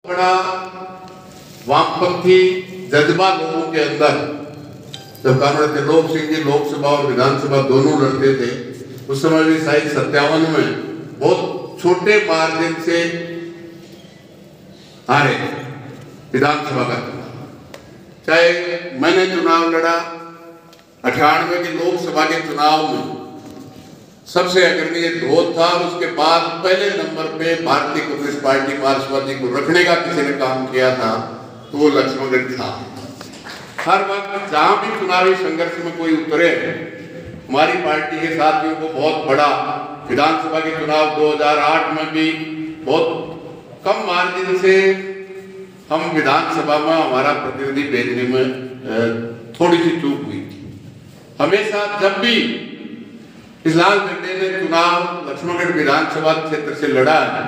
बड़ा वामपंथी जज्बा लोगों के अंदर जब कानून त्रिलोक सिंह जी लोकसभा और विधानसभा दोनों लड़ते थे उस समय भी 57 में बहुत छोटे मार्जिन से हारे विधानसभा का चुनाव। चाहे मैंने चुनाव लड़ा 98 के लोकसभा के चुनाव में सबसे अग्रणीय धोत था और उसके बाद पहले नंबर पे भारतीय कम्युनिस्ट पार्टी मार्क्सवादी को रखने का किसी ने काम किया था तो वो लक्ष्मणगढ़ था। हर वक्त जहां भी चुनावी संघर्ष में कोई उतरे हमारी पार्टी के साथियों को बहुत बड़ा विधानसभा के चुनाव 2008 में भी बहुत कम मार्जिन से हम विधानसभा में हमारा प्रतिनिधि भेजने में थोड़ी सी चूक हुई थी। हमेशा जब भी इस लाल झंडे ने चुनाव लक्ष्मणगढ़ विधानसभा क्षेत्र से लड़ा है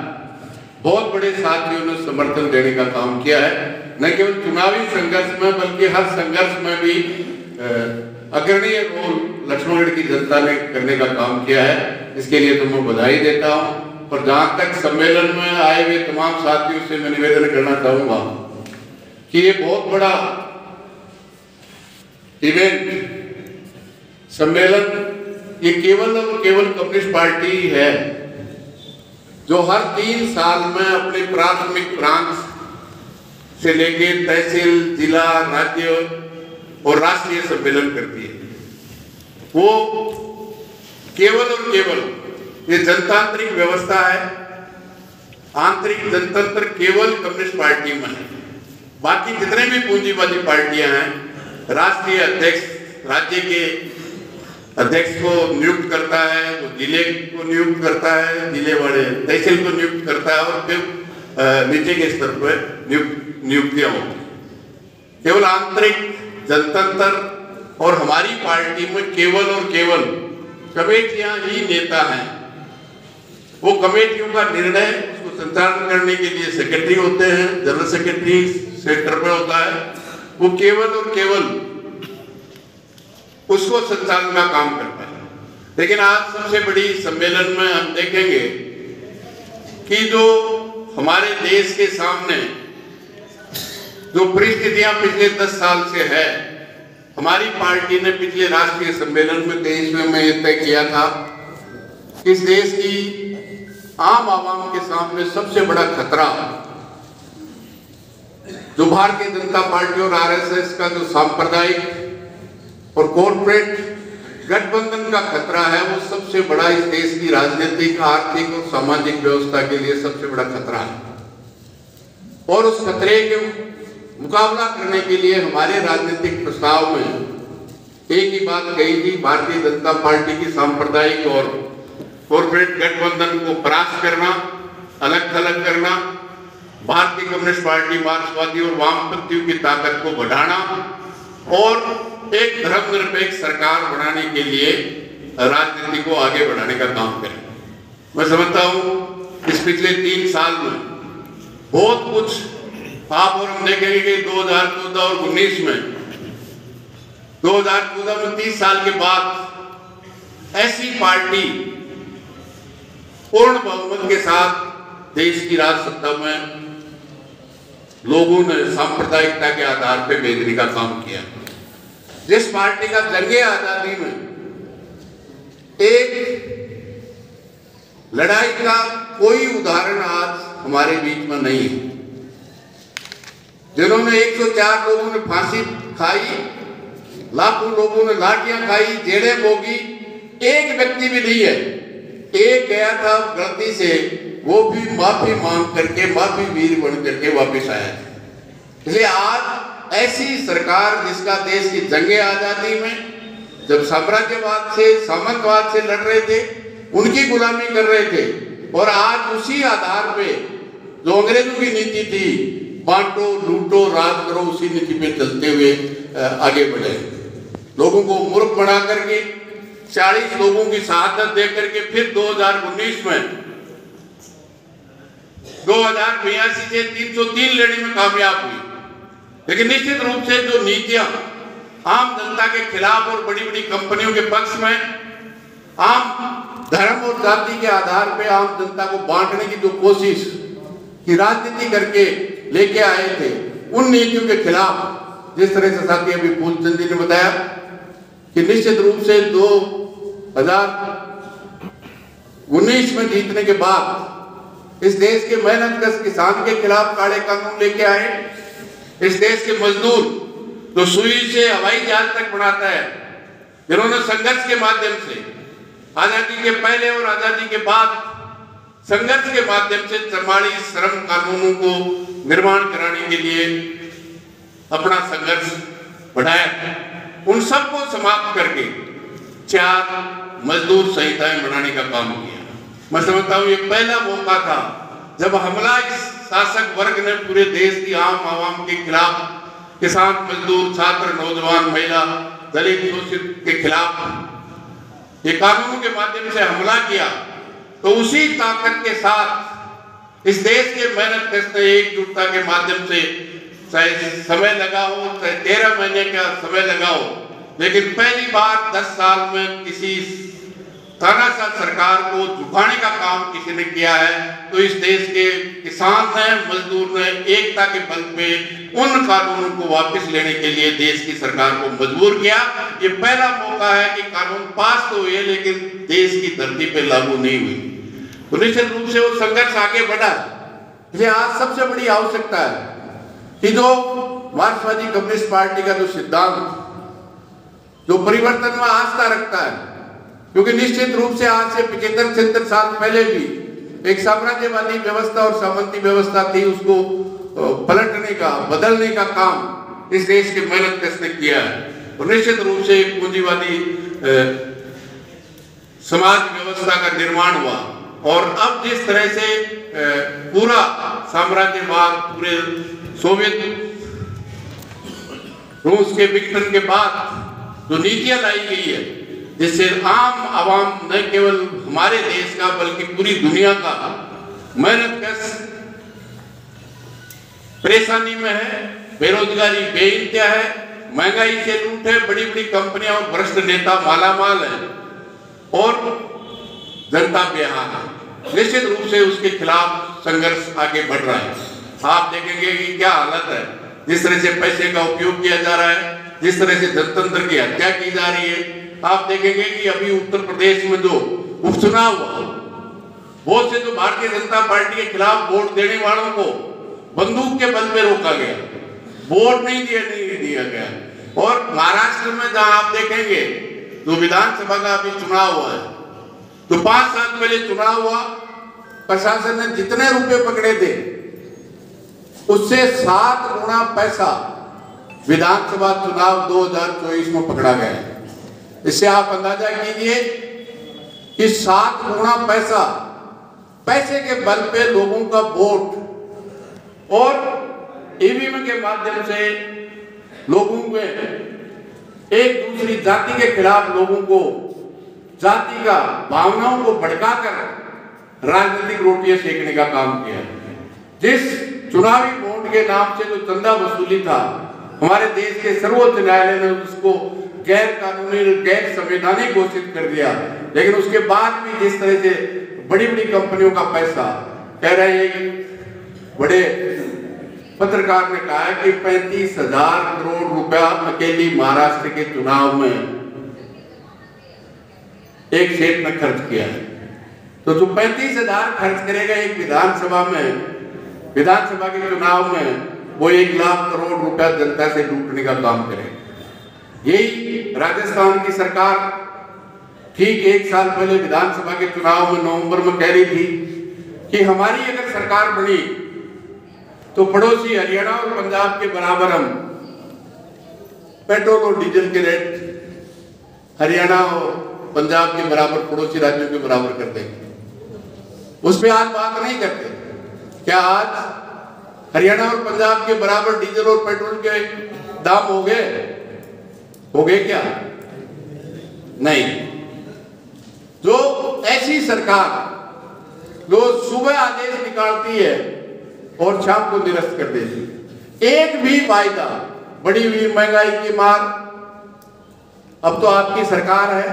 बहुत बड़े साथियों ने समर्थन देने का काम किया है। न केवल चुनावी संघर्ष में बल्कि हर संघर्ष में भी अग्रणीय रोल लक्ष्मणगढ़ की जनता ने करने का काम किया है। इसके लिए तो मैं बधाई देता हूं। और जहां तक सम्मेलन में आए हुए तमाम साथियों से मैं निवेदन करना चाहूंगा कि ये बहुत बड़ा इवेंट सम्मेलन ये केवल और केवल कम्युनिस्ट पार्टी ही है जो हर 3 साल में अपने प्राथमिक ब्रांच से लेके तहसील, जिला, राज्य और राष्ट्रीय सम्मेलन करती है। वो केवल और केवल ये जनतांत्रिक व्यवस्था है। आंतरिक जनतंत्र केवल कम्युनिस्ट पार्टी में है। बाकी जितने भी पूंजीवादी पार्टियां हैं राष्ट्रीय अध्यक्ष राज्य के अध्यक्ष को नियुक्त करता है, वो जिले को नियुक्त करता है, जिले वाले तहसील को नियुक्त करता है और फिर नीचे के स्तर पर नियुक्तियां होती हैं। केवल आंतरिक जनतंत्र और हमारी पार्टी में केवल और केवल कमेटियां ही नेता हैं। वो कमेटियों का निर्णय उसको संचालन करने के लिए सेक्रेटरी होते हैं, जनरल सेक्रेटरी सेक्टर पे होता है। वो केवल और केवल उसको संचालन का काम करता है। लेकिन आज सबसे बड़ी सम्मेलन में हम देखेंगे कि जो हमारे देश के सामने जो परिस्थितियां पिछले 10 साल से है, हमारी पार्टी ने पिछले राष्ट्रीय सम्मेलन में 23वें में यह तय किया था कि इस देश की आम आवाम के सामने सबसे बड़ा खतरा जो भारतीय जनता पार्टी और आरएसएस का जो सांप्रदायिक और कॉर्पोरेट गठबंधन का खतरा है, वो सबसे बड़ा इस देश की राजनीतिक, आर्थिक और सामाजिक व्यवस्था के लिए सबसे बड़ा खतरा है। और उस खतरे के मुकाबला करने के लिए हमारे राजनीतिक प्रस्ताव में एक ही बात कही थी, भारतीय जनता पार्टी की सांप्रदायिक और कॉर्पोरेट गठबंधन को परास्त करना, अलग थलग करना, भारतीय कम्युनिस्ट पार्टी मार्क्सवादी और वामपंथियों की ताकत को बढ़ाना और एक धर्मनिरपेक्ष सरकार बनाने के लिए राजनीति को आगे बढ़ाने का काम करें। मैं समझता हूं इस पिछले 3 साल में बहुत कुछ आप और हम देखेंगे कि 2014 और 19 में 2014 में 30 साल के बाद ऐसी पार्टी पूर्ण बहुमत के साथ देश की राज सत्ता में लोगों ने सांप्रदायिकता के आधार पर भेजने का काम किया। जिस पार्टी का जंगे आजादी में एक लड़ाई का कोई उदाहरण आज हमारे बीच में नहीं है, जिन्होंने 104 लोगों ने फांसी खाई, लाखों लोगों ने लाठियां खाई, जेलें भोगी, एक व्यक्ति भी नहीं है। एक गया था गलती से, वो भी माफी मांग करके माफी वीर बन करके वापिस आया। इसलिए आज ऐसी सरकार जिसका देश की जंगे आजादी में जब साम्राज्यवाद से, सामंतवाद से लड़ रहे थे, उनकी गुलामी कर रहे थे, और आज उसी आधार पे जो अंग्रेजों की नीति थी, बांटो लूटो राज करो, उसी नीति पे चलते हुए आगे बढ़े। लोगों को मूर्ख बना करके 40 लोगों की शहादत दे करके फिर 2019 में 2082 से 303 लेने में कामयाब हुई। लेकिन निश्चित रूप से जो नीतियां आम जनता के खिलाफ और बड़ी बड़ी कंपनियों के पक्ष में, आम धर्म और जाति के आधार पर आम जनता को बांटने की जो कोशिश कि राजनीति करके लेके आए थे, उन नीतियों के खिलाफ, जिस तरह से साथी अभी फूलचंद जी ने बताया कि निश्चित रूप से 2019 में जीतने के बाद इस देश के मेहनतकश किसान के खिलाफ काले कानून लेके आए। इस देश के मजदूर जो सुई से हवाई जहाज तक बनाता है, जिन्होंने संघर्ष के माध्यम से आजादी के पहले और आजादी के बाद संघर्ष के माध्यम से 44 श्रम कानूनों को निर्माण कराने के लिए अपना संघर्ष बढ़ाया, उन सबको समाप्त करके 4 मजदूर संहिताएं बनाने का काम किया। मैं समझता हूँ ये पहला मौका था जब हमला इस शासक वर्ग ने पूरे देश की आम आवाम के खिलाफ, किसान, मजदूर, छात्र, नौजवान, महिला, दलित, शोषित के खिलाफ ये कानूनों के माध्यम से हमला किया। तो उसी ताकत के साथ इस देश के मेहनतकश ने एकजुटता के माध्यम से, चाहे समय लगा हो, चाहे 13 महीने का समय लगा हो, लेकिन पहली बार 10 साल में किसी तानाशाह सरकार को झुकाने का काम किसी ने किया है तो इस देश के किसान ने, मजदूर ने एकता के बल पे उन कानूनों को वापस लेने के लिए देश की सरकार को मजबूर किया। ये पहला मौका है कि कानून पास तो हुए लेकिन देश की धरती पे लागू नहीं हुई। तो निश्चित रूप से वो संघर्ष आगे बढ़ा। इसलिए आज सबसे बड़ी आवश्यकता है कि जो मार्क्सवादी कम्युनिस्ट पार्टी का जो सिद्धांत, जो परिवर्तन में आस्था रखता है, क्योंकि निश्चित रूप से आज से 75-76 साल पहले भी एक साम्राज्यवादी व्यवस्था और सामंती व्यवस्था थी, उसको पलटने का, बदलने का काम इस देश के मेहनतकश ने किया है। और निश्चित रूप से एक पूंजीवादी समाज व्यवस्था का निर्माण हुआ। और अब जिस तरह से पूरा साम्राज्यवाद, पूरे सोवियत रूस के विघटन के बाद जो नीतियां लाई गई है, जिससे आम आवाम न केवल हमारे देश का बल्कि पूरी दुनिया का मेहनतकश परेशानी में है, बेरोजगारी बेइंतहा है, महंगाई से लूट है, बड़ी बड़ी कंपनियां और भ्रष्ट नेता मालामाल है और जनता बेहाल है। निश्चित रूप से उसके खिलाफ संघर्ष आगे बढ़ रहा है। आप देखेंगे कि क्या हालत है, जिस तरह से पैसे का उपयोग किया जा रहा है, जिस तरह से जनतंत्र की हत्या की जा रही है। आप देखेंगे कि अभी उत्तर प्रदेश में जो उपचुनाव हुआ, वो से जो भारतीय जनता पार्टी के खिलाफ वोट देने वालों को बंदूक के बल में रोका गया, वोट नहीं दिया गया। और महाराष्ट्र में जहां आप देखेंगे जो विधानसभा का अभी चुनाव हुआ है, तो 5 साल पहले चुनाव हुआ, प्रशासन ने जितने रुपए पकड़े थे उससे 7 गुना पैसा विधानसभा चुनाव 2024 में पकड़ा गया है। इससे आप अंदाजा कीजिए कि 7 गुना पैसे के बल पे लोगों का वोट और ईवीएम के माध्यम से लोगों में एक दूसरी जाति के खिलाफ लोगों को जाति का भावनाओं को भड़काकर राजनीतिक रोटियां सेकने का काम किया। जिस चुनावी बॉन्ड के नाम से जो चंदा वसूली था, हमारे देश के सर्वोच्च न्यायालय ने उसको गैर कानूनी, गैर संवैधानिक घोषित कर दिया। लेकिन उसके बाद भी जिस तरह से बड़ी बड़ी कंपनियों का पैसा, कह रहे हैं कि बड़े पत्रकार ने कहा कि 35,000 करोड़ रुपया अकेली महाराष्ट्र के चुनाव में एक क्षेत्र में खर्च किया है। तो जो 35,000 खर्च करेगा एक विधानसभा के चुनाव में, वो 1 लाख करोड़ रुपया जनता से लूटने का काम करेगा। यही राजस्थान की सरकार ठीक 1 साल पहले विधानसभा के चुनाव में नवंबर में कह रही थी कि हमारी अगर सरकार बनी तो पड़ोसी हरियाणा और पंजाब के बराबर हम पेट्रोल और डीजल के रेट हरियाणा और पंजाब के बराबर, पड़ोसी राज्यों के बराबर कर देंगे। उस पर आज बात नहीं करते। क्या आज हरियाणा और पंजाब के बराबर डीजल और पेट्रोल के दाम हो गए क्या? नहीं। जो ऐसी सरकार जो सुबह आदेश निकालती है और शाम को निरस्त कर देती, एक भी वायदा, बढ़ी हुई महंगाई की मार, अब तो आपकी सरकार है,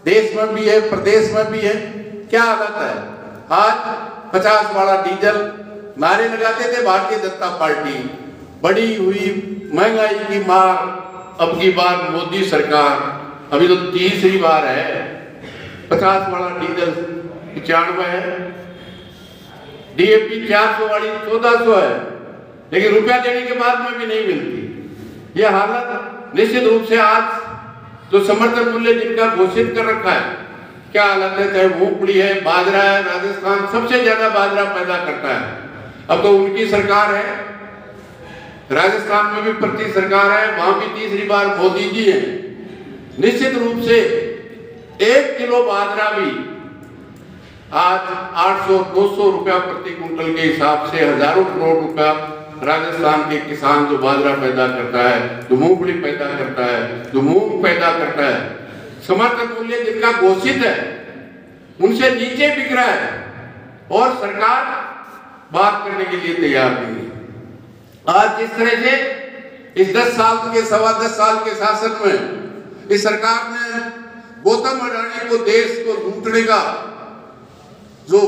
देश में भी है, प्रदेश में भी है। क्या हालत है आज? 50 वाला डीजल नारे लगाते थे भारतीय जनता पार्टी, बढ़ी हुई महंगाई की मार, अब की बार मोदी सरकार, अभी तो तीसरी बार है, 50 वाला डीजल 95 है, डीएपी 400 वाली 1400 है, लेकिन रुपया देने के बाद में भी नहीं मिलती। यह हालत निश्चित रूप से आज जो समर्थन मूल्य जिनका घोषित कर रखा है, क्या हालत है, चाहे मूंगफली है, बाजरा है, राजस्थान सबसे ज्यादा बाजरा पैदा करता है, अब तो उनकी सरकार है, राजस्थान में भी प्रति सरकार है, वहां भी तीसरी बार मोदी जी है। निश्चित रूप से 1 किलो बाजरा भी आज 800-900 रुपया प्रति कुंटल के हिसाब से हजारों करोड़ रुपया राजस्थान के किसान जो बाजरा पैदा करता है, जो मूंगफली पैदा करता है, जो मूंग पैदा करता है, समर्थन मूल्य जिनका घोषित है उनसे नीचे बिक रहा है और सरकार बात करने के लिए तैयार नहीं है। आज जिस तरह से इस 10 साल के, सवा 10 साल के शासन में इस सरकार ने गौतम अडानी को देश को लूटने का जो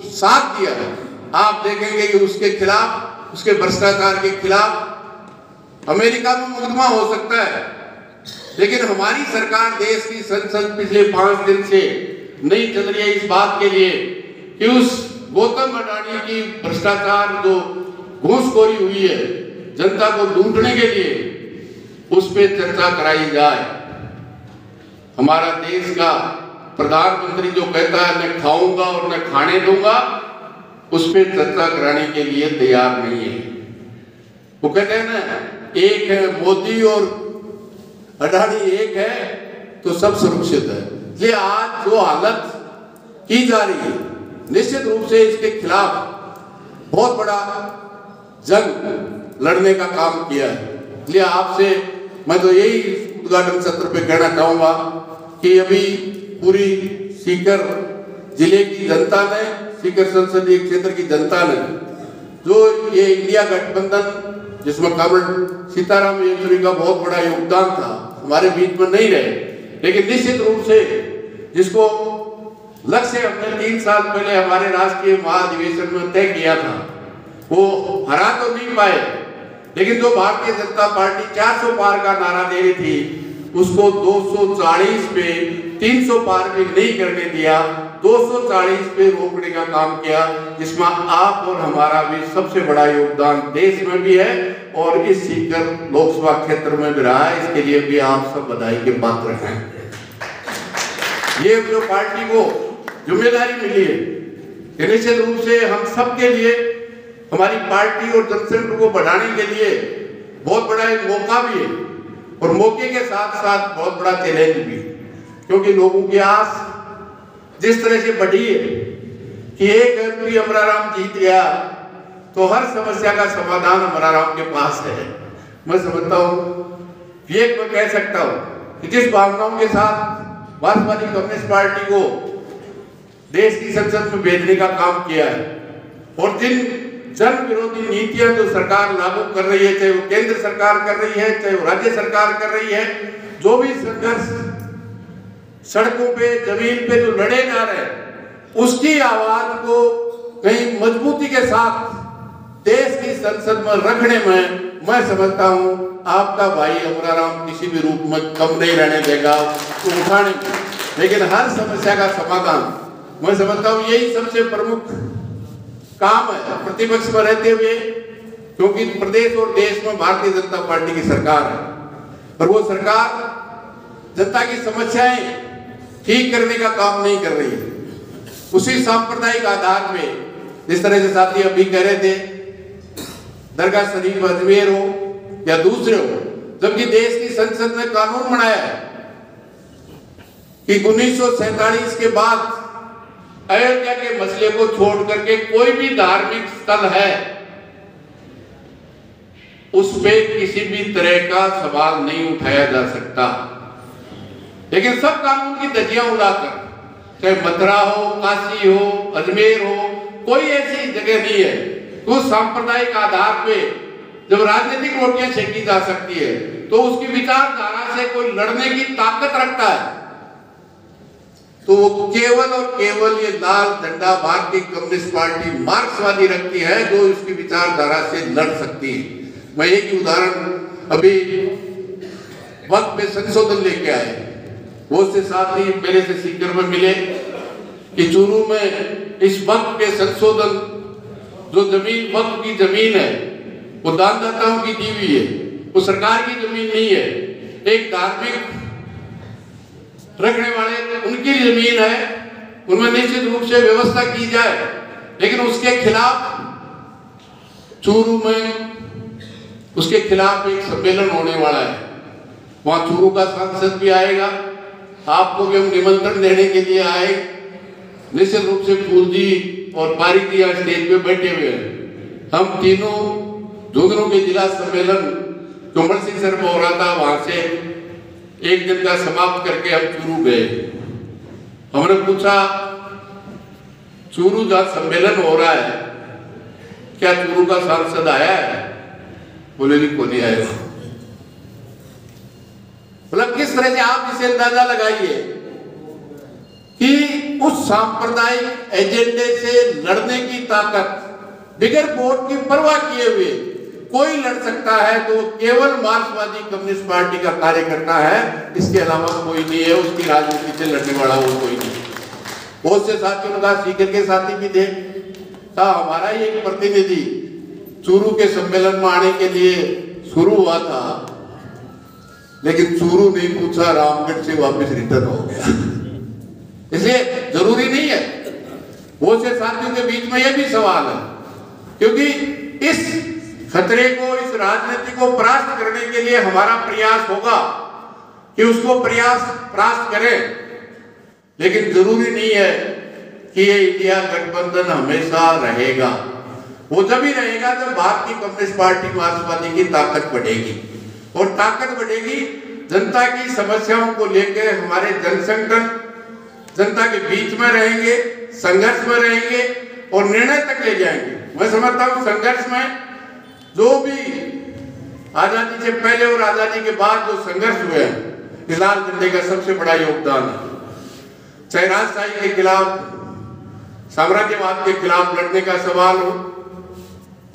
साथ दिया है, आप देखेंगे कि उसके खिलाफ, उसके भ्रष्टाचार के खिलाफ अमेरिका में मुकदमा हो सकता है, लेकिन हमारी सरकार, देश की संसद पिछले 5 दिन से नहीं चल रही है इस बात के लिए कि उस गौतम अडानी की भ्रष्टाचार जो घूसखोरी हुई है जनता को लूटने के लिए, उस पर चर्चा कराई जाए। हमारा देश का प्रधानमंत्री जो कहता है मैं खाऊंगा और मैं खाने दूंगा, उस पर चर्चा कराने के लिए तैयार नहीं है। वो कहते हैं ना, एक है मोदी और अडानी एक है तो सब सुरक्षित है। ये आज जो हालत की जा रही है, निश्चित रूप से इसके खिलाफ बहुत बड़ा जंग लड़ने का काम किया है। इसलिए आपसे मैं तो यही उद्घाटन सत्र पे कहना चाहूंगा कि अभी पूरी सीकर जिले की जनता ने, सीकर संसदीय क्षेत्र की जनता ने, जो ये इंडिया गठबंधन जिसमें कमल सीताराम येचुरी का बहुत बड़ा योगदान था, हमारे बीच में नहीं रहे, लेकिन निश्चित रूप से जिसको लक्ष्य हमने 3 साल पहले हमारे राष्ट्रीय महाधिवेशन में तय किया था, वो हरा तो नहीं पाए, लेकिन जो भारतीय जनता पार्टी 400 पार का नारा दे रही थी, उसको 240 पे 300 पार भी नहीं करने दिया, 240 पे रोकने का काम किया, जिसमें आप और हमारा भी सबसे बड़ा योगदान देश में भी है और इस सीकर लोकसभा क्षेत्र में भी रहा है। इसके लिए भी आप सब बधाई के पात्र हैं। ये जो पार्टी को जिम्मेदारी मिली है, निश्चित रूप से हम सब के लिए, हमारी पार्टी और जनसंघ को बढ़ाने के लिए बहुत बड़ा एक मौका भी है और मौके के साथ साथ बहुत बड़ा चैलेंज भी, क्योंकि लोगों की आस जिस तरह से बढ़ी है कि एक एमपी अमराराम जीत गया तो हर समस्या का समाधान अमराराम के पास है। मैं समझता हूँ, ये मैं कह सकता हूँ कि जिस भावनाओं के साथ मार्क्सवादी कम्युनिस्ट पार्टी को देश की संसद में भेजने का काम किया है और जिन जन विरोधी नीतियां जो सरकार लागू कर रही है, चाहे वो केंद्र सरकार कर रही है, चाहे वो राज्य सरकार कर रही है, जो भी संघर्ष सड़कों पे, जमीन पे जो लड़े जा रहे हैं, उसकी आवाज को कहीं मजबूती के साथ देश की संसद में रखने में मैं समझता हूं आपका भाई अमराराम किसी भी रूप में कम नहीं रहने देगा तो उठाने में, लेकिन हर समस्या का समाधान मैं समझता हूं यही सबसे प्रमुख काम है प्रतिपक्ष में रहते हुए, क्योंकि प्रदेश और देश में भारतीय जनता पार्टी की सरकार है और वो सरकार जनता की समस्याएं ठीक करने का काम नहीं कर रही है। उसी सांप्रदायिक आधार पे, जिस तरह से साथी अभी कह रहे थे, दरगाह शरीफ अजमेर हो या दूसरे हो, जबकि देश की संसद ने कानून बनाया है कि 1947 के बाद अयोध्या के मसले को छोड़ करके कोई भी धार्मिक स्थल है उस पे किसी भी तरह का सवाल नहीं उठाया जा सकता, लेकिन सब कानून की धज्जियां उड़ाकर, चाहे मथुरा हो, काशी हो, अजमेर हो, कोई ऐसी जगह नहीं है तो सांप्रदायिक आधार पे जब राजनीतिक रोटियां सेकी जा सकती है तो उसकी विचारधारा से कोई लड़ने की ताकत रखता है। तो वो केवल और केवल ये लाल झंडा भारतीय कम्युनिस्ट पार्टी मार्क्सवादी रखती है, जो उसकी विचारधारा से लड़ सकती है। मैं एक उदाहरण अभी वक्त पे संशोधन लेके आए, वो से साथ ही मेरे से सीकर में मिले कि चूरू में इस वक्त के संशोधन जो जमीन वक्त की जमीन है वो दानदाताओं की दी हुई है, वो सरकार की जमीन नहीं है, एक धार्मिक रखने वाले उनकी जमीन है, उनमें निश्चित रूप से व्यवस्था की जाए। लेकिन उसके खिलाफ चूरू में उसके खिलाफ एक सम्मेलन होने वाला है, वहां चूरू का सांसद भी आएगा, आपको भी हम निमंत्रण देने के लिए आए। निश्चित रूप से फूल जी और पारिक जी यहाँ स्टेज पे बैठे हुए हैं। हम तीनों झुंझुनू के जिला सम्मेलन कुंवर सिंह सर में हो रहा था, वहां से एक दिन का समाप्त करके हम चूरू गए। हमने पूछा चूरू जहाँ सम्मेलन हो रहा है क्या चूरू का सांसद आया है? बोले नहीं, को नहीं आया। मतलब किस तरह से आप इसे अंदाजा लगाइए कि उस सांप्रदायिक एजेंडे से लड़ने की ताकत बिगर वोट की परवाह किए हुए कोई लड़ सकता है तो केवल मार्क्सवादी कम्युनिस्ट पार्टी का कार्यकर्ता है, इसके अलावा कोई नहीं है। उसकी राजनीति से लड़ने वाला वो कोई नहीं। बहुत से साथियों ने कहा, सीकर के साथी भी थे, था हमारा ही एक प्रतिनिधि चूरू के सम्मेलन में आने के लिए शुरू हुआ था, लेकिन चूरू नहीं पूछा, रामगढ़ से वापस रिटर्न हो गया। इसलिए जरूरी नहीं है। वो से साथियों के बीच में यह भी सवाल है, क्योंकि इस खतरे को, इस राजनीति को परास्त करने के लिए हमारा प्रयास होगा कि उसको परास्त करें। लेकिन जरूरी नहीं है कि ये इंडिया गठबंधन हमेशा रहेगा। वो जब ही रहेगा जब भारतीय कम्युनिस्ट पार्टी मार्क्सवादी की ताकत बढ़ेगी, और ताकत बढ़ेगी जनता की समस्याओं को लेकर हमारे जनसंगठन जनता के बीच में रहेंगे, संघर्ष में रहेंगे और निर्णय तक ले जाएंगे। मैं समझता हूँ संघर्ष में जो भी आजादी से पहले और आजादी के बाद जो संघर्ष हुए हैं, इस लाल झंडे का सबसे बड़ा योगदान है। चाहे राजशाही के खिलाफ, साम्राज्यवाद के खिलाफ लड़ने का सवाल हो,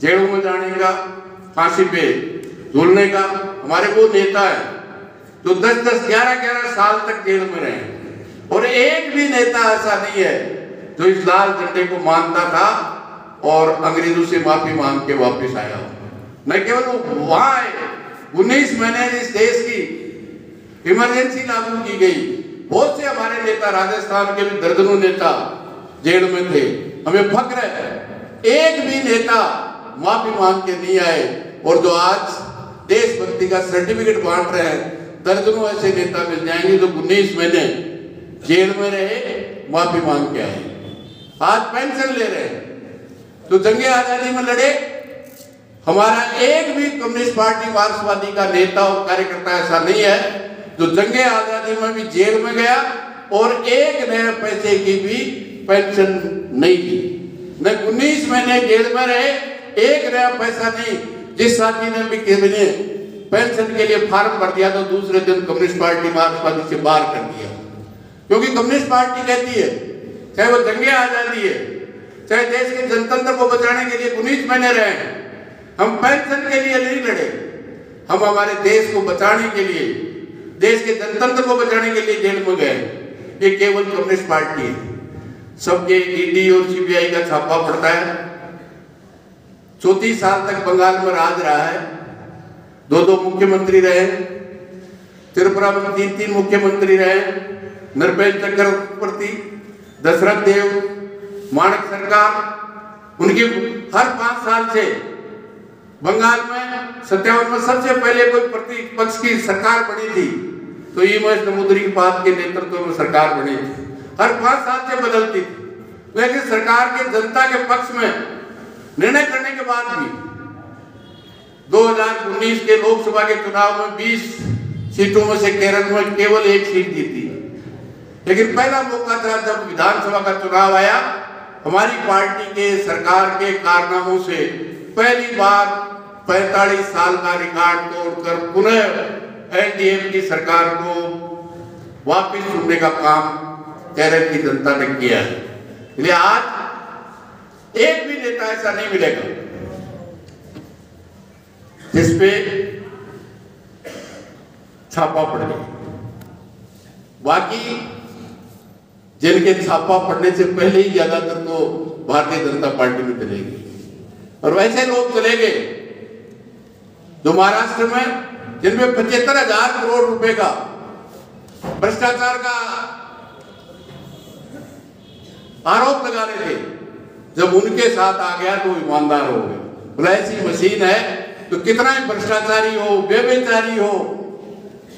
जेलों में जाने का, फांसी पे झूलने का। हमारे वो नेता है जो 10-10, 11-11 साल तक जेल में रहे, और एक भी नेता ऐसा नहीं है जो इस लाल झंडे को मानता था और अंग्रेजों से माफी मांग के वापस आया हो। न केवल वो वहां आए, 19 महीने इस देश की इमरजेंसी लागू की गई। बहुत से हमारे नेता, राजस्थान के भी दर्जनों नेता जेल में थे। हमें फक्र है एक भी नेता माफी मांग के नहीं आए, और जो आज देशभक्ति का सर्टिफिकेट बांट रहे हैं, दर्जनों ऐसे नेता मिल जाएंगे जो 19 महीने जेल में रहे, माफी मांग के आए, आज पेंशन ले रहे हैं। तो जंगे आजादी में लड़े, हमारा एक भी कम्युनिस्ट पार्टी मार्क्सवादी का नेता और कार्यकर्ता ऐसा नहीं है जो जंगे आजादी में भी जेल में गया और एक नए पैसे की भी पेंशन नहीं दी। न 19 महीने जेल में रहे, एक नया पैसा नहीं। जिस साथी ने भी पेंशन के लिए फार्म भर दिया तो दूसरे दिन कम्युनिस्ट पार्टी मार्क्सवादी से बाहर कर दिया, क्योंकि कम्युनिस्ट पार्टी कहती है चाहे वो जंगे आजादी है, चाहे देश के जनतंत्र को बचाने के लिए 19 महीने रहे, हम पेंशन के लिए नहीं लड़े, हम हमारे देश को बचाने के लिए, देश के जनतंत्र को बचाने के लिए जेल में गए। ये केवल कम्युनिस्ट पार्टी है। सबके ईडी और सीबीआई का छापा पड़ता है। 34 साल तक बंगाल में राज रहा है, 2 मुख्यमंत्री रहे, त्रिपुरा में 3 मुख्यमंत्री रहे, नरपेन चक्रवर्ती, दशरथ देव, माणक सरकार। उनकी हर 5 साल से बंगाल में 57 में सबसे पहले कोई प्रतिपक्ष की सरकार बनी थी, तो ईएमएस नमूद्रीपाद के नेतृत्व में सरकार बनी थी। हर 5 साल से बदलती थी, लेकिन सरकार के जनता के पक्ष में निर्णय करने के बाद भी 2019 के लोकसभा के चुनाव में 20 सीटों में से केरल में केवल 1 सीट जीती। लेकिन पहला मौका था जब विधानसभा का चुनाव आया, हमारी पार्टी के सरकार के कारनामों से पहली बार 45 साल का रिकॉर्ड तोड़कर पुनः एनडीए की सरकार को वापस चुनने का काम केरल की जनता ने किया है। इसलिए आज एक भी नेता ऐसा नहीं मिलेगा जिसपे छापा पड़ गया। बाकी जिनके छापा पड़ने से पहले ही ज्यादातर तो भारतीय जनता पार्टी में चले गए, और वैसे लोग चले गए जो महाराष्ट्र में जिनमें 75,000 करोड़ रुपए का भ्रष्टाचार का आरोप लगा रहे थे, जब उनके साथ आ गया तो ईमानदार हो गए। बोला ऐसी मशीन है तो कितना ही भ्रष्टाचारी हो, व्यभिचारी हो,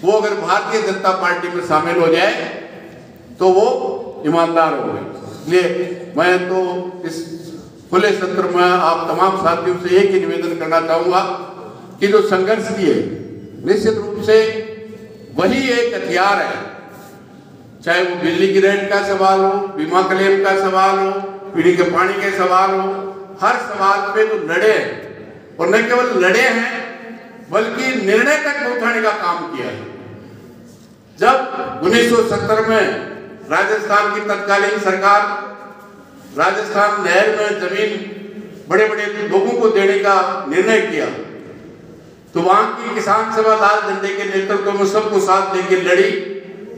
वो अगर भारतीय जनता पार्टी में शामिल हो जाए तो वो ईमानदार हो गए। इसलिए मैं तो इस खुले सत्र में आप तमाम साथियों से एक ही निवेदन करना चाहूंगा कि जो संघर्ष किए निश्चित रूप से वही एक हथियार है, चाहे वो बिजली की रेट का सवाल हो, बीमा क्लेम का सवाल हो, पीने के पानी के सवाल हो, हर सवाल पे जो लड़े और न केवल लड़े हैं बल्कि निर्णय तक पहुंचाने का काम किया है। जब 1970 में राजस्थान की तत्कालीन सरकार राजस्थान नहर में जमीन बड़े बड़े लोगों को देने का निर्णय किया तो वहां की किसान सभा लाल झंडे के नेतृत्व में सबको साथ लेकर लड़ी।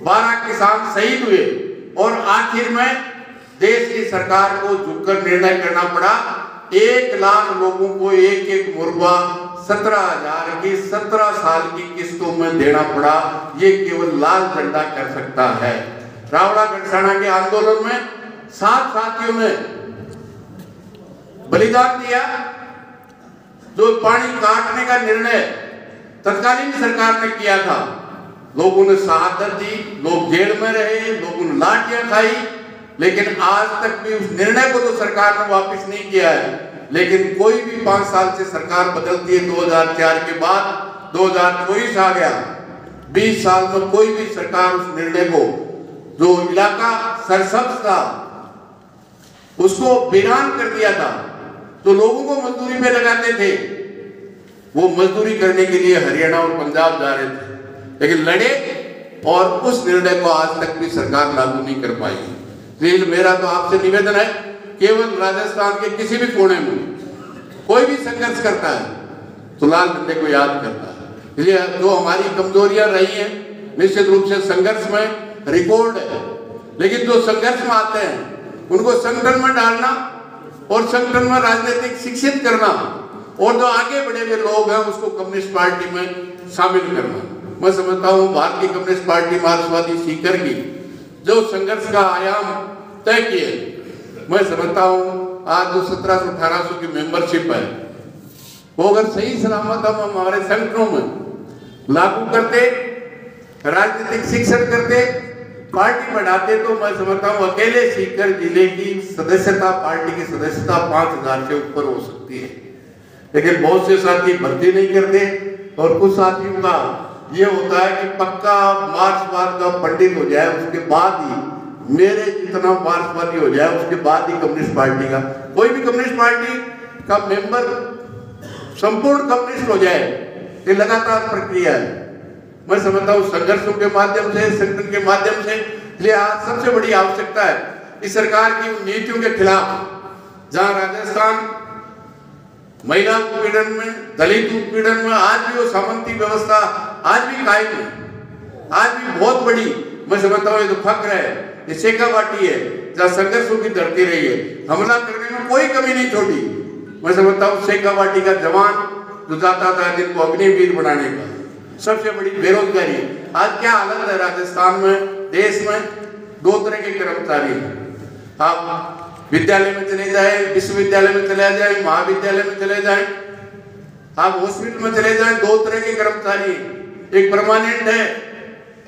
12 किसान शहीद हुए और आखिर में देश की सरकार को झुककर निर्णय करना पड़ा 1 लाख लोगों को एक एक मुर्गा 17,000 की 17 साल की किस्तों में देना पड़ा। ये केवल लाल झंडा कर सकता है। रावड़ा गढ़साना के आंदोलन में 7 साथियों ने बलिदान दिया। जो पानी काटने का निर्णय तत्कालीन सरकार ने किया था, लोगों ने शहादत दी, लोग जेल में रहे, लोगों ने लाठियां खाई, लेकिन आज तक भी उस निर्णय को तो सरकार ने वापस नहीं किया है। लेकिन कोई भी 5 साल से सरकार बदलती है, 2004 के बाद 2024 आ गया, 20 साल में कोई भी सरकार उस निर्णय को, जो इलाका सरसब्ज था उसको वीरान कर दिया था, तो लोगों को मजदूरी पे लगाते थे, वो मजदूरी करने के लिए हरियाणा और पंजाब जा रहे थे, लेकिन लड़े और उस निर्णय को आज तक भी सरकार लागू नहीं कर पाई। इसलिए मेरा तो आपसे निवेदन है, केवल राजस्थान के किसी भी कोने में कोई भी संघर्ष करता है तो लाल झंडे को याद करता है। इसलिए जो हमारी कमजोरियां रही हैं निश्चित रूप से संघर्ष में रिकॉर्ड है, लेकिन जो संघर्ष में आते हैं उनको संगठन में डालना और संगठन में राजनीतिक शिक्षित करना, और जो आगे बढ़े हुए लोग हैं उसको कम्युनिस्ट पार्टी में शामिल करना। मैं समझता हूँ भारतीय कम्युनिस्ट पार्टी मार्क्सवादी सीकर की जो संघर्ष का आयाम तय किए, मैं समझता हूँ आज जो 1700-1800 की मेंबरशिप है वो अगर सही सलामत हम हमारे संगठनों में लागू करते, राजनीतिक शिक्षण करते, पार्टी बढ़ाते, तो मैं समझता हूँ अकेले सीकर जिले की सदस्यता, पार्टी की सदस्यता 5,000 से ऊपर हो सकती है। लेकिन बहुत से साथी भर्ती नहीं करते और कुछ साथियों का ये होता है कि पक्का मार्क्सवाद का पंडित हो जाए उसके बाद ही, मेरे जितना मार्क्सवादी हो जाए उसके बाद ही कम्युनिस्ट पार्टी का, कोई भी कम्युनिस्ट पार्टी का मेंबर संपूर्ण कम्युनिस्ट हो जाए, ये लगातार प्रक्रिया है। मैं समझता हूँ संघर्षों के माध्यम से, संगठन के माध्यम से। इसलिए आज सबसे बड़ी आवश्यकता है इस सरकार की नीतियों के खिलाफ, जहाँ राजस्थान महिला उत्पीड़न में, दलित उत्पीड़न में आज भी वो सामंती व्यवस्था आज भी कायम है, आज भी बहुत बड़ी, मैं समझता हूँ ये तो फक्र है, ये शेखावाटी है जहाँ संघर्षों की धरती रही है, हमला करने में कोई कमी नहीं छोड़ी। मैं समझता हूँ शेखावाटी का जवान जो जाता था जिनको अग्निवीर बनाने का, सबसे बड़ी बेरोजगारी। आज क्या हालत है राजस्थान में, देश में 2 तरह के कर्मचारी हैं। आप विद्यालय में चले जाए, विश्वविद्यालय में चले जाए, महाविद्यालय में चले जाए, आप हॉस्पिटल में चले जाए, 2 तरह के कर्मचारी, एक परमानेंट है,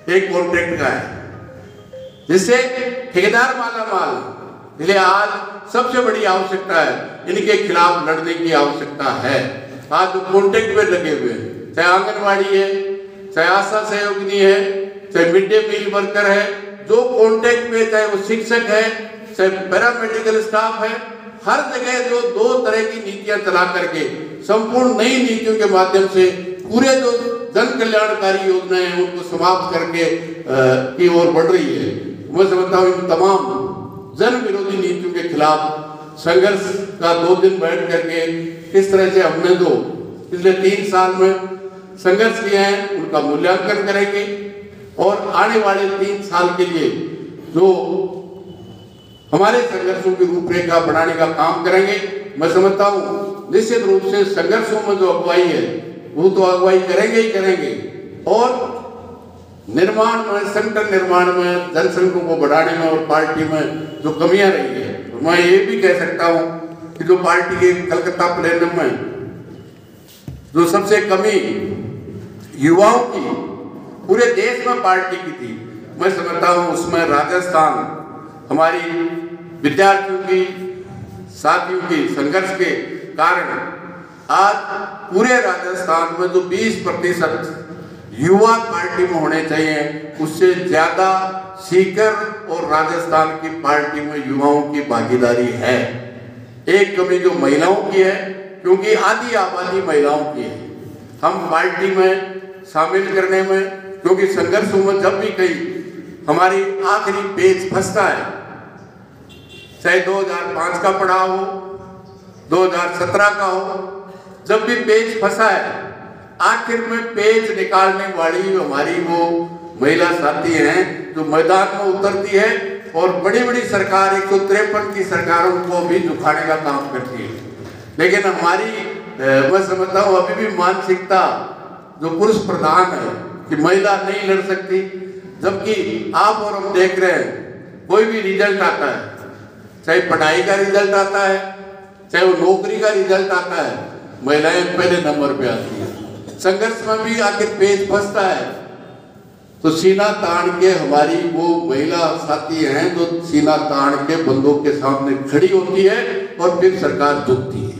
एक कॉन्ट्रैक्ट का है, जिससे ठेकेदार माला माल। इसलिए आज सबसे बड़ी आवश्यकता है, इनके खिलाफ लड़ने की आवश्यकता है। आज जो कॉन्ट्रैक्ट में लगे हुए हैं, चाहे आंगनबाड़ी है, चाहे आशा सहयोगिनी है, चाहे मिड डे मील वर्कर है, जो कॉन्ट्रैक्ट में, चाहे वो शिक्षक है, चाहे पैरामेडिकल स्टाफ है, हर जगह जो 2 तरह की नीतियां चला करके संपूर्ण नई नीतियों के माध्यम से पूरे जो जन कल्याणकारी योजनाएं हैं उनको समाप्त करके की ओर बढ़ रही है। मैं समझता हूँ इन तमाम जन विरोधी नीतियों के खिलाफ संघर्ष का 2 दिन बैठ करके इस तरह से हमने जो पिछले 3 साल में संघर्ष किए हैं उनका मूल्यांकन करेंगे और आने वाले 3 साल के लिए जो हमारे संघर्षों की रूपरेखा बनाने का काम करेंगे। मैं समझता हूँ निश्चित रूप से संघर्षों में जो अगुवाई है वो तो अगुवाई करेंगे ही करेंगे और निर्माण में, संगठन निर्माण में, जनसंघों को बढ़ाने में और पार्टी में जो कमियां रही है तो मैं ये भी कह सकता हूँ कि जो पार्टी के कलकत्ता प्लेनम में जो सबसे कमी युवाओं की पूरे देश में पार्टी की थी, मैं समझता हूँ उसमें राजस्थान हमारी विद्यार्थियों की, साथियों की संघर्ष के कारण आज पूरे राजस्थान में जो 20% युवा पार्टी में होने चाहिए उससे ज्यादा सीकर और राजस्थान की पार्टी में युवाओं की भागीदारी है। एक कमी जो महिलाओं की है क्योंकि आधी आबादी महिलाओं की है। हम पार्टी में शामिल करने में, क्योंकि संघर्षों में जब भी कहीं हमारी आखिरी पेज फंसता है, चाहे 2005 का पड़ाव हो, 2017 का हो, जब भी पेज फंसा है आखिर में पेज निकालने वाली हमारी वो महिला साथी हैं जो मैदान में उतरती है और बड़ी बड़ी सरकार 153 की सरकारों को भी झुकाने का काम करती है। लेकिन हमारी मैं समझता हूँ अभी भी मानसिकता जो पुरुष प्रधान है कि महिला नहीं लड़ सकती, जबकि आप और हम देख रहे हैं कोई भी रिजल्ट आता है, चाहे पढ़ाई का रिजल्ट आता है, चाहे वो नौकरी का रिजल्ट आता है, महिलाएं पहले नंबर पे आती है। संघर्ष में भी आखिर पेज फंसता है तो सीना तान के हमारी वो महिला साथी हैं जो सीना तान के बंदों के सामने खड़ी होती है और फिर सरकार झुकती है।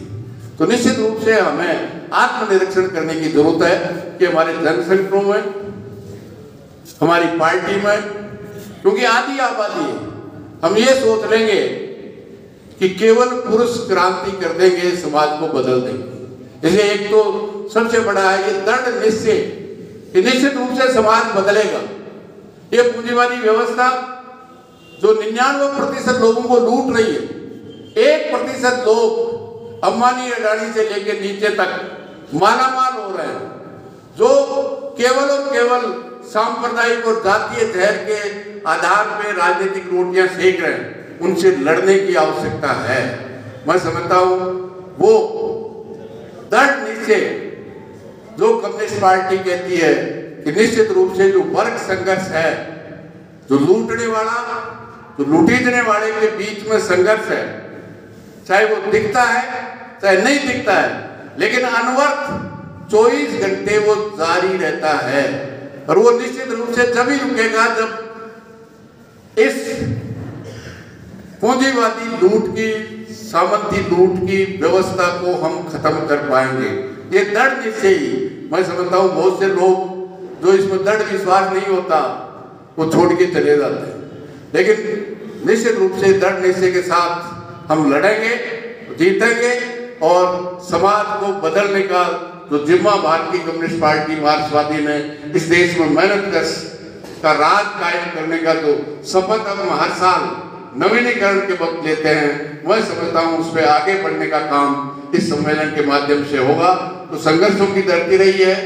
तो निश्चित रूप से हमें आत्मनिरीक्षण करने की जरूरत है कि हमारे जनसंगठनों में, हमारी पार्टी में, क्योंकि आधी आबादी है, हम ये सोच लेंगे कि केवल पुरुष क्रांति कर देंगे, समाज को बदल देंगे। इसलिए एक तो सबसे बड़ा है ये दृढ़ निश्चय कि निश्चित रूप से समाज बदलेगा। ये पूंजीवादी व्यवस्था जो 99% लोगों को लूट रही है, 1% लोग अंबानी अडानी से लेकर नीचे तक मालामाल हो रहे हैं, जो केवल और केवल सांप्रदायिक और जातीय जहर के आधार पर राजनीतिक रोटियां सेक रहे हैं, उनसे लड़ने की आवश्यकता है। मैं समझता हूं वो दृढ़ निश्चय जो कम्युनिस्ट पार्टी कहती है कि निश्चित रूप से जो वर्ग संघर्ष है, जो लूटने वाला, जो लूटीजने वाले के बीच में संघर्ष है, चाहे वो दिखता है चाहे नहीं दिखता है, लेकिन अनवरत 24 घंटे वो जारी रहता है। और वो निश्चित रूप से जब ही रुकेगा जब इस पूंजीवादी लूट की, सामंती लूट की व्यवस्था को हम खत्म कर पाएंगे। ये दृढ़ निश्चय ही, मैं समझता हूँ बहुत से लोग जो इसमें दृढ़ विश्वास नहीं होता वो छोड़ के चले जाते हैं, लेकिन निश्चित रूप से दृढ़ निश्चय के साथ हम लड़ेंगे, जीतेंगे और समाज को बदलने का जो जिम्मा भारतीय कम्युनिस्ट पार्टी मार्क्सवादी ने इस देश में मेहनत का राज कायम करने का जो शपथ हम हर साल नवीनीकरण के वक्त लेते हैं, मैं समझता हूँ उस पर आगे बढ़ने का काम इस सम्मेलन के माध्यम से होगा। तो संघर्षों की धरती रही है,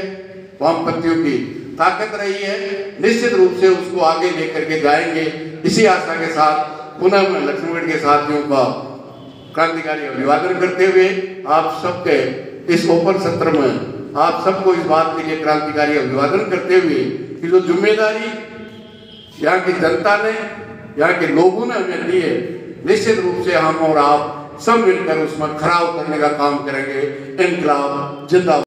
वामपंथियों की ताकत रही है, निश्चित रूप से उसको आगे लेकर के जाएंगे। इसी आशा के साथ पुनः मैं लक्ष्मणगढ़ के साथियों का क्रांतिकारी अभिवादन करते हुए आप सबके इस ओपन सत्र में आप सबको इस बात के लिए क्रांतिकारी अभिवादन करते हुए कि जो जिम्मेदारी यहाँ की जनता ने, यहाँ के लोगों ने हमें दी है, निश्चित रूप से हम और आप सब मिलकर उसमें खरा उतरने का काम करेंगे। इनकलाब जिंदाबाद।